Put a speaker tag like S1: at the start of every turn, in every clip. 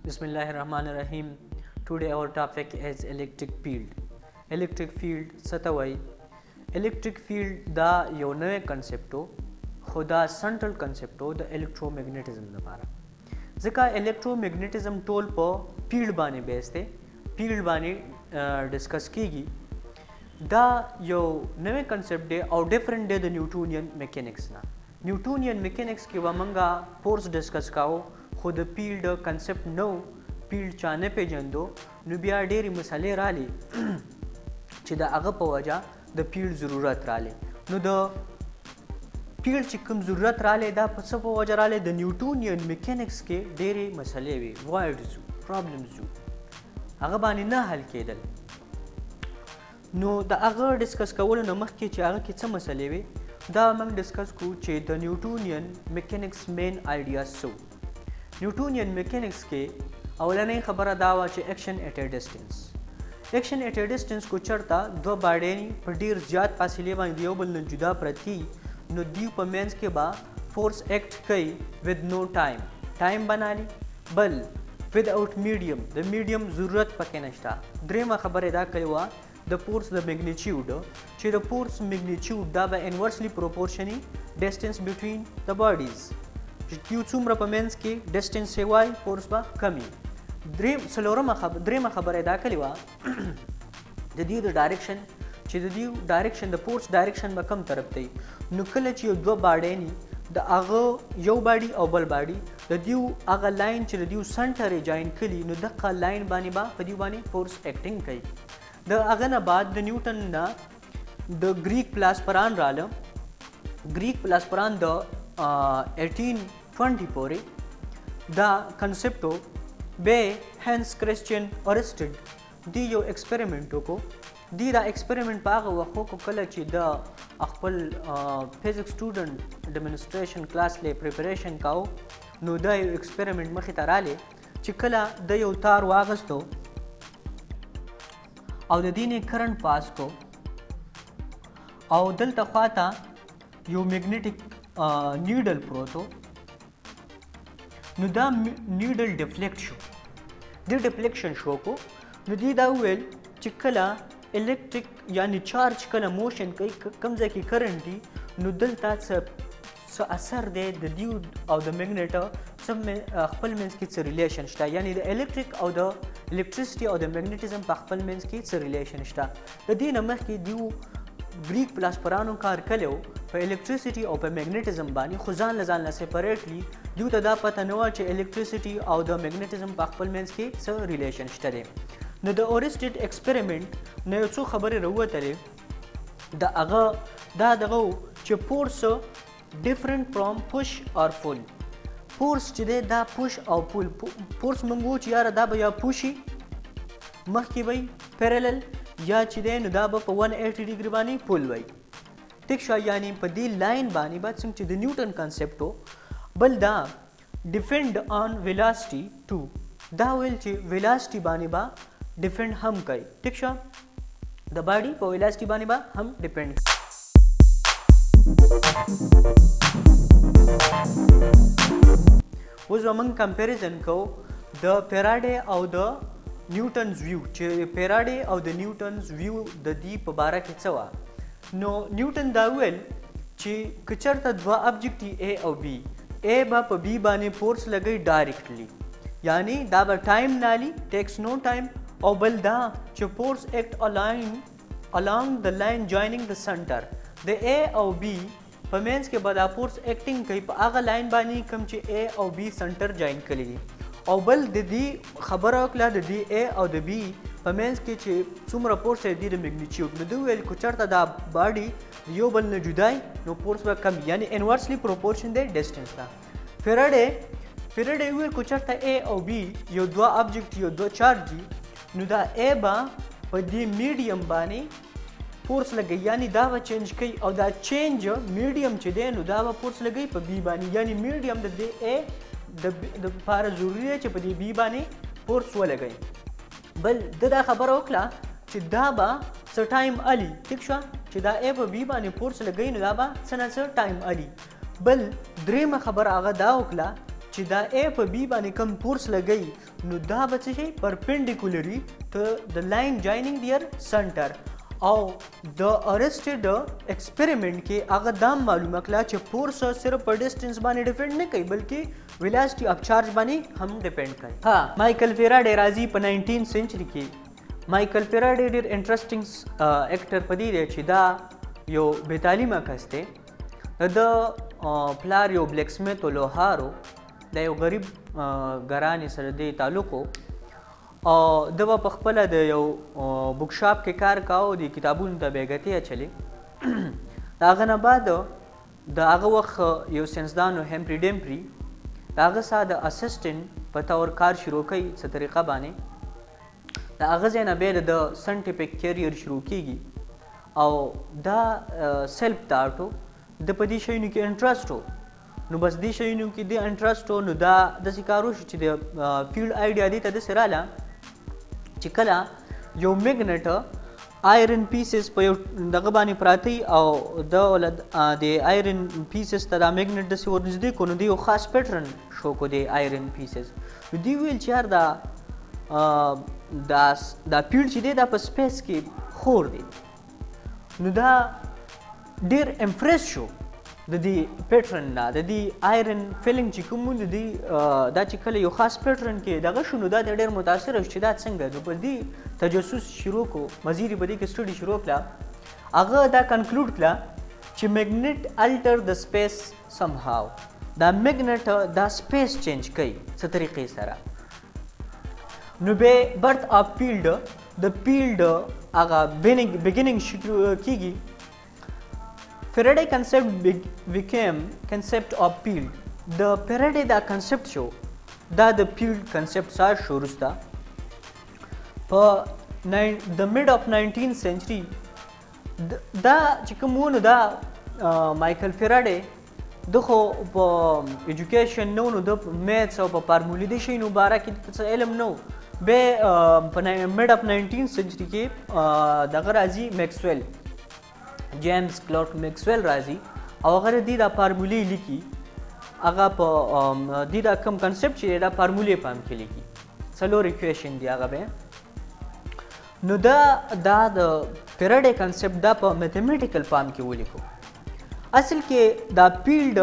S1: Bismillahirrahmanirrahim. Today our topic is electric field. Electric field ستوي electric field دا یو نوې کنسپټ خو دا سنټرل کنسپټ د الکترومګنیټزم لپاره ځکه الکترومګنیټزم ټول په فیلډ باندې بیس دی فیلډ باندې ډسکس کیږي دا یو نوې کنسپټ دی او ډیفرنٹ دی د نیوټونین میکینکس نه نیوټونین میکینکس کې و منګه فورس ډسکس کاو خو د فیلډ کنسپټ نو فیلډ چا نه پیژندو نو بیا ډېرې مسلې رالي چې د هغه په وجه د فیلډ ضرورت رالی نو د فیلډ چې کوم ضرورت رالی دا په څه په وجه رالی د نیوټونین میکینکس کې ډېرې مسلې وي وایډز وو پرابلمز وو هغه باندې نه حل کېدل نو د هغه ډسکس کولو نه مخکې چې هغه کې څه مسلې وي دا موږ ډسکس کوو چې د نیوټونین میکینکس مین آیډیاز څه وو نیوټونین میکینکس کې اولنۍ خبره دا وه چې ایکشن ایټ ا ډسټنس ایکشن ایټ ا ډسټنس کو چرته دوه باډۍ په ډیر زیات فاصلې باندې یو بل نه جدا پرتي نو دیو په منځ کې به فورس ایکټ کوي ود نو ټایم بنالي بل وداوټ میډیم د میډیم ضرورت پکې نشته درېیمه خبره دا کوي وه د فورس د میګنیچیوډ چې د فورس میګنیچیوډ دا به انورسلی پروپورشني ډسټنس بټوین د باډیز چې یو څومره په منځ کې ډسټنس یې وای فورس به کمی درېیمه خبره دا کړې وه د دې د ډایرکشن چې د دې ډایرکشن د فورس ډایرکشن به کم طرف ته نو کله چې یو دوه باډۍ ني د هغه یو باډي او بل باډي د دیو هغه لاین چې د دیو سنټر یې جاین کړي نو دغه لاین باندې به په دیو باندې فورس ایکټینګ کوي د هغه نه بعد د نیوټن نه د ګریک پلاسپران راله ګریک پلاسپران د 1820 پورې دا کنسپټو به هنس کرسچین اورسټډ دی یو ایکسپریمنټ وکړو دی دا ایکسپریمنټ په هغه وخت وکړو کله چې د خپل فزیکس سټوډنټ ډیمونسټریشن کلاس له پریپریشن کاو نو دا یو ایکسپریمنټ مخې ته رالی چې کله د یو تار واغستو او د دې نه کرنٹ پاس کو او دلته خواته یو میګنیټیک نیډل پروتو نو دا نیډل ډیفلیکټ شو د ډیفلیکشن شو کو نو دی دا ویل چې کله الکتریک یعنی چارج کله موشن کوي کوم ځای کې کرنٹ دی نو دلته څه اثر دی د دیو او د میګنیټ خپل منځ کې څه ریلیشن شته یعنی د الکتریک او د الکتریسټي او د میګنیټیزم په خپل منځ کې څه ریلیشن شته د دې نه مخکې دیو ګریک پلاسپرانو کار کړی و په الکتریسټي او په میګنیټیزم باندې خو ځان له ځان نه سپریټلی دیو ته دا پته نه وه چې الکتریسټي او د میګنیټیزم په خپل منځ کې څه ریلیشن شته دی نو د اورسټډ ایکسپریمنټ نه یو څو خبرې راووتلې د هغه دا دغه چې فورس ډیفرنٹ فرام پوش اور پول فورس چې دی دا پوش او پول فورس موږ وو چې یاره دا به یا پوشي مخکې وی پیرلل یا چې دی نو دا به په 180 ډیګري باندې پول وی ټیک شو یعنی په دې لاین باندې به څنګه چې د نیوټن کانسپټ بل دا ډیپینډ آن ویلاسټي ټو دا ویل چې ویلاسټي باندې به ډیپینډ هم کوي ټیک شو د باډي په ویلاسټي باندې به هم ډیپینډ اوس به موږ کمپیریزن کوو د پیراډې او د نیوټنز ویو چې پیراډې او د نیوټنز ویو د دې په باره کې څه وه نو نیوټن دا ویل چې که چېرته دوه ابجکټي A او B A به په B باندې فورس لګوي ډایرکټلی یعنی دا به ټایم نالي ټیکس نو ټایم او بل دا چې فورس ایکټ along the line joining the center د A او B په منځ کې به دا فورس ایکټینګ کوي په هغه لاین باندې کوم چې A او B سنټر جاین کړي دي او بل د دې خبره وکړه د دې A او د B په منځ کې چې څومره فورس دی د میګنیچیوډ نو دوی ویل که چېرته دا باډي یو بل نه جدای نو فورس به کم یعنی انورسلی پروپورشن دی ډسټنس ته پیراډې ویل که چېرته A او B یو دوه ابجکټ یو دوه چارج دي نو دا A به په دې میډیم باندې فورس لګي یعنی دا به چینج کوي او دا چینج میډیم چې دی نو دا به فورس لګي په B باندې یعنی میډیم د دې A د لپاره ضروري دی چې په دې B باندې فورس ولګي بل دا خبره وکړه چې دا به څه ټایم الي ټیک شو چې دا A په B باندې فورس لګي نو دا به څه نه څه ټایم الي بل درېیمه خبره هغه دا وکړه چې دا A په B باندې کوم فورس لګي نو دا به څه شي پرپینډیکولري ټو د لاین جوینینګ دیئر سنټر او د ارسټډ ایکسپریمنٹ کې هغه دا معلومه کړه چې فورس صرف په ډیسټنس باندې ډیپند نه کوي بلکې ویلاسټي اف چارج باندې هم ډیپند کوي. ها مایکل فیراډے راځي په 19 سنچري کې. مایکل فیراډے ډېر انټرسټینګ اکټر پدې دی چې دا یو بې تعلیمه کس دی. د پلار یو بلیک سمیت او لوهارو د یو غریب ګرانې سره د تعلق او د په خپل د یو بک شاپ کې کار کاوه د کتابونو ته بیګتی اچلې. د هغه نه بعد د هغه وخت یو ساینسدان هنري ډیمپري د هغه سره د اسسټنټ په تور کار شروع کړي څه طریقه باندې. د هغه ځای نه بیا د ساینټیفیک کیریئر شروع کیږي او دا سیلف تاټو د په دې شیانو کې انټرسټ و. نو بس دې شیانو کې د انټرسټ و نو دا داسې کار وشو چې د فیلډ آیډیا دې ته داسې راله چې کله یو میګنیټ آیرن پیسز په یو دغه باندې پراته او د آیرن پیسز ته دا میګنیټ داسې ورنږدې کړو نو د یو خاص پیټرن شو کو د آیرن پیسز. نو دوی ویل چې یار دا فیلډ چې دی دا په سپیس کې خور دی. نو دا ډېر امپریس شو د دې پیټرن نه د دې آیرن فیلنګ چې کوم د دې دا چې کله یو خاص پیټرن کې دغه شو نو دا ډېر متاثر شو چې دا څنګه نو په دې تجسس شروع کو مزید په دې کې سټډي شروع کړه. هغه دا کنکلوډ کړه چې میګنیټ الټر د سپیس سم هاو دا میګنیټ دا سپیس چینج کوي څه طریقې سره. نو به برت اف فیلډ د فیلډ هغه بګیننګ شروع کیږي. Faraday concept became concept of field. The Faraday دا concept شو دا د field concept سره شو وروسته په the mid of 19th century. دا چې کوم نو دا مایکل فیراډے د خو په ایجوکیشن نو د میتھس او په فارمولې د شي نو باره کې څه علم نو به په mid of 19th century کې دغه راځي میکسویل جیمز کلارک میکسویل راځي او هغه د دا فارمولې لیکي. هغه په د دا کوم کنسپټ چې دا فارمولې پام کې لیکي څلور ایکویشن دی هغه به. نو دا د فیراډے کنسپټ دا په میتھمیټیکل فارم کې ولیکو. اصل کې دا فیلډ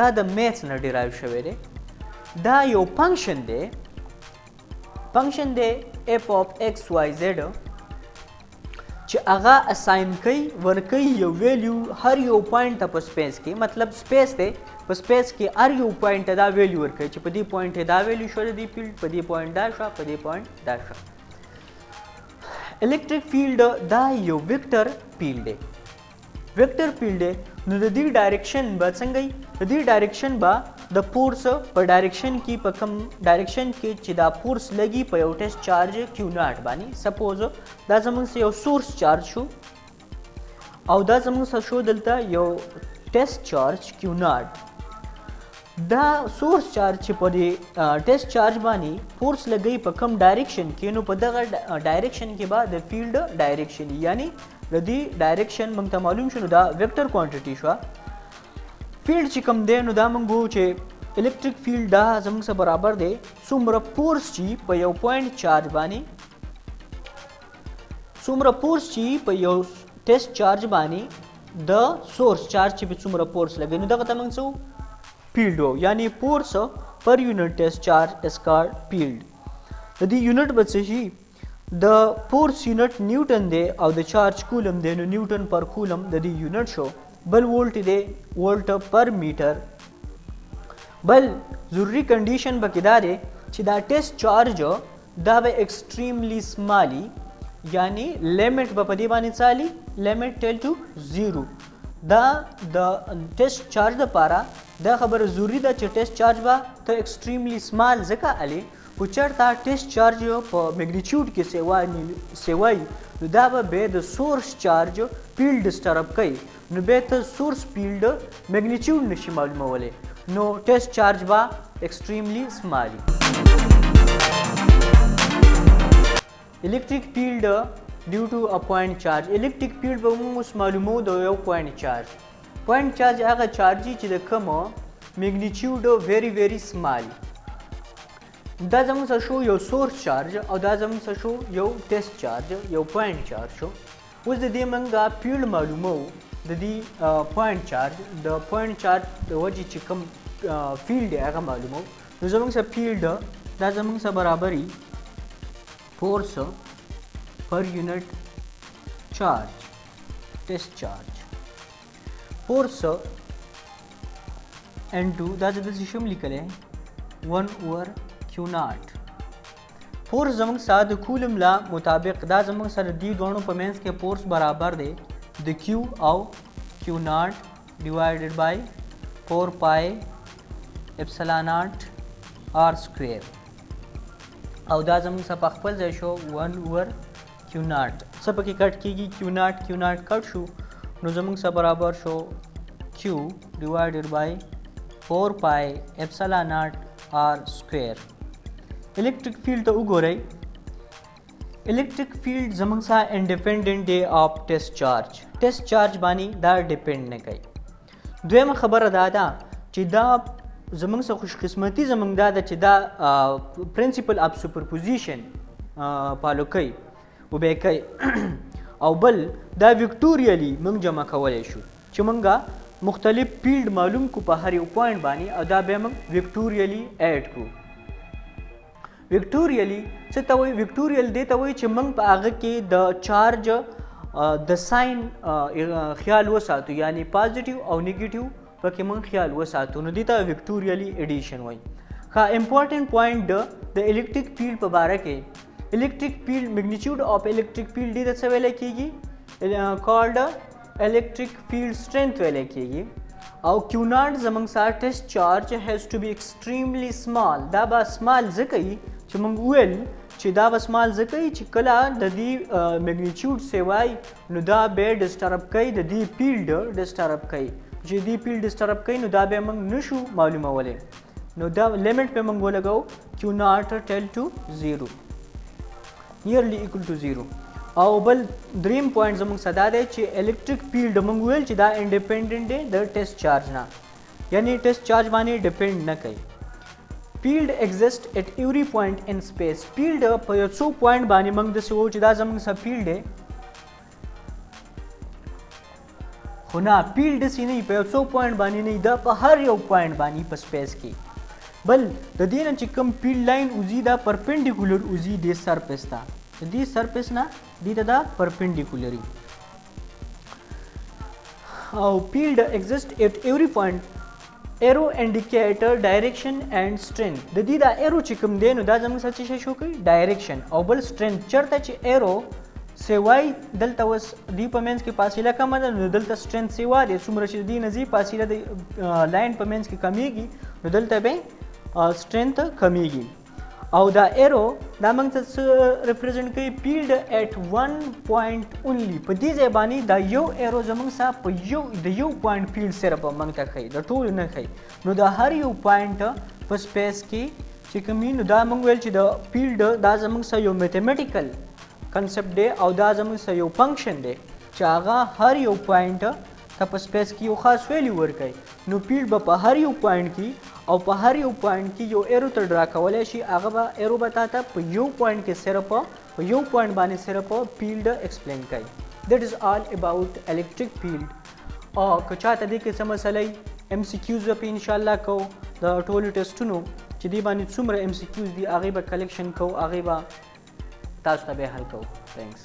S1: دا د میتھس نه ډیرایو شوی دی. دا یو فنکشن دی اف اف ایکس وائی زیډ چې هغه اساین کوي ورکوي یو ویلیو هر یو پوینټ ته په سپیس کې مطلب سپیس دی په سپیس کې هر یو پوینټ ته دا ویلیو ورکوي چې په دې پوینټ دا ویلیو شو د دې فیلډ په دې پوینټ دا شو په دې پوینټ دا شو. الیکټریک فیلډ دا یو ویکټر فیلډ دی. ویکټر فیلډ دی نو د دې ډایرکشن به څنګه وي د دې ډایرکشن به د فورس په ډایرکشن کې په کوم ډایرکشن کې چې دا فورس لګي په یو ټیسټ چارج کیو ناټ باندې سپوز دا زموږ یو سورس چارج شو او دا زموږ سره شو دلته یو ټیسټ چارج کیو ناټ. دا سورس چارج چې په دې ټیسټ چارج باندې فورس لګي په کوم ډایرکشن کې نو په دغه ډایرکشن کې به د فیلډ ډایرکشن یعنی د دې ډایرکشن موږ ته معلوم شونه دا ویکټر کوانټیټي شو. فیلډ چې کوم دی نو دا موږ وو چې الیکټریک فیلډ دا زموږ سره برابر دی څومره فورس چې په یو پوینټ چارج باندې څومره فورس چې په یو ټیسټ چارج باندې د سورس چارج چې په څومره فورس لګي نو دغه ته موږ څه فیلډ وو یعنی فورس پر یونټ ټیسټ چارج از کالډ فیلډ. د دې یونټ به څه شي د فورس یونټ نیوټن دی او د چارج کولم دی نو نیوټن پر کولم د دې یونټ شو. بل وولټ دی وولټ پر میټر. بل ضروری کنډیشن به کې دا دی چې دا ټیسټ چارج دا به ایکسټریملی سمالي یعنی لیمټ به په دې باندې چالي لیمټ ټیل ټو 0. دا د ټیسټ چارج لپاره دا خبره ضروری ده چې ټیسټ چارج به ته ایکسټریملی سمال ځکه علي خو چېرته ټیسټ چارج په میګنیچیوډ کې سیوای نو دا به د سورس چارج فیلډ ډسټرب کوي نو به ته سورس فیلډ میګنیچیوډ نشي معلومولی نو ټیسټ چارج به ایکسټریملی سمالي. electric field due to a point charge. electric field به موږ معلومو د یو point charge. point charge هغه چارج چې د کوم میګنیټیوډ very small. دا زموږ سره شو یو سورس چارج او دا زموږ سره شو یو ټیسټ چارج یو پوینټ چارج شو. اوس د دې موږ فیلډ معلومو د دې پوینټ چارج د پوینټ چارج د وجې چې کوم فیلډ دی هغه معلومو. نو زموږ سره فیلډ دا زموږ سره برابري فورس پر یونټ چارج ټیسټ چارج فورس n2 دا زه داسې شم لیکلی 1/q0. فورس زموږ سره د کولم لا مطابق دا زموږ سره دې دوانو په منځ کې فورس برابر دی د q او q0 ډیوایډډ بای 4 پای اپسلان ناٹ r سکویر او دا زموږ سره په خپل ځای شو 1/q0. څه پکې کټ کېږي q0 کټ شو نو زموږ سره برابر شو q ډیوایډډ بای 4 پای اپسلان ناٹ r سکویر. الیکټریک فیلډ ته وګورئ. الیکټریک فیلډ زموږ سره انډیپینډنٹ دی اف ټیسټ چارج. ټیسټ چارج باندې دا ډیپینډ نه کوي. دویمه خبره دا ده چې دا زموږ سره خوش قسمتي زموږ دا ده چې دا پرنسپل اف سوپرپوزیشن فالو کوي وبې کوي او بل دا وکټوریلی موږ جمع کولی شو چې موږ مختلف فیلډ معلوم کو په هر یو پوینټ باندې او دا به موږ وکټوریلی ایډ کړو. وکټوریلی څه ته وایي؟ وکټوریل دې ته وایي چې موږ په هغه کې د چارج د ساين خیال وساتو یعنی پازیټیو او نیگیټیو پکې موږ خیال وساتو نو دې ته وکټوریلی ایډیشن وایي. ښه امپورټنټ پوینټ د الیکټریک فیلډ په باره کې الیکټریک فیلډ میګنیټیوډ اف الیکټریک فیلډ دې ته څه ویلی کېږي؟ کالډ الیکټریک فیلډ سټرینث ویلی کېږي. او q0 زموږ سره ټیسټ چارج هیز ټو بی ایکسټریملی سمال. دا به سمال ځکه وي چې موږ وویل چې دا به سمال ځکه وي چې کله د دې میګنیټیوډ سیوای نو دا به ډسټرب کوي د دې فیلډ ډسټرب کوي. چې دې فیلډ ډسټرب کوي نو دا به موږ نشو معلومولی نو دا لیمټ په موږ ولګو q0 ټیل ټو 0 نیرلی ایکول ټو 0. او بل دریم پوینټ زموږ سره دا دی چې الیکټریک فیلډ موږ ویل چې دا انډیپینډنټ دی د ټیسټ چارج نه یعنی ټیسټ چارج باندې ډیپینډ نه کوي. فیلډ ایگزسٹ ایٹ ایوری پوینټ ان سپیس. فیلډ په یو څو پوینټ باندې موږ داسې وایو چې دا زموږ سره فیلډ دی خو نه فیلډ داسې نه وي په یو څو پوینټ باندې نه وي دا په هر یو پوینټ باندې په سپیس کې. بل د دې نه چې کوم فیلډ لاین وځي دا پرپینډیکولر وځي دې سرفیس ته د دې سرفیس نه دې ته دا پرپینډیکولري او فیلډ ایگزسٹ ایٹ ایوری پوینټ. ایرو انډیکیټر ډایریکشن اینڈ سټرینث. د دې دا ایرو چې کوم دی نو دا زموږ سره څه شی شو کوي؟ ډایریکشن او بل سټرینث. چېرته چې ایرو سیوای دلته اوس دې په منځ کې فاصله کمه ده نو دلته سټرینث سیوا دی. څومره چې دې نه ځي فاصله د لاین په منځ کې کمیږي نو دلته به سټرینث کمیږي. او دا ایرو دا موږ ته څه ریپرزینټ کوي؟ فیلډ ایٹ ون پوینټ اونلی. په دې ځای باندې دا یو ایرو زموږ سره په د یو پوینټ فیلډ صرف موږ ته ښیي د ټولو نه ښیي. نو د هر یو پوینټ په سپیس کې چې کوم وي نو دا موږ ویل چې د فیلډ دا زموږ سره یو میتھمیټیکل کنسپټ دی او دا زموږ سره یو فنکشن دی چې هغه هر یو پوینټ ته په سپیس کې یو خاص ویلیو ورکوي. نو فیلډ به په هر یو پوینټ کې او په هر یو پوینټ کې یو ایرو ته ډرا کولی شي هغه به ایرو به تا ته په یو پوینټ کې صرف په یو پوینټ باندې صرف فیلډ ایکسپلین کوي. دیٹ از آل اباؤٹ الیکټریک فیلډ. او که چاته دې کې څه مسله ایم سی کیوز به په انشاءالله کوو د ټولو ټیسټونو چې دې باندې څومره ایم سی کیوز دي هغې به کلیکشن کوو هغې به تاسو ته به حل کوو. تھینکس.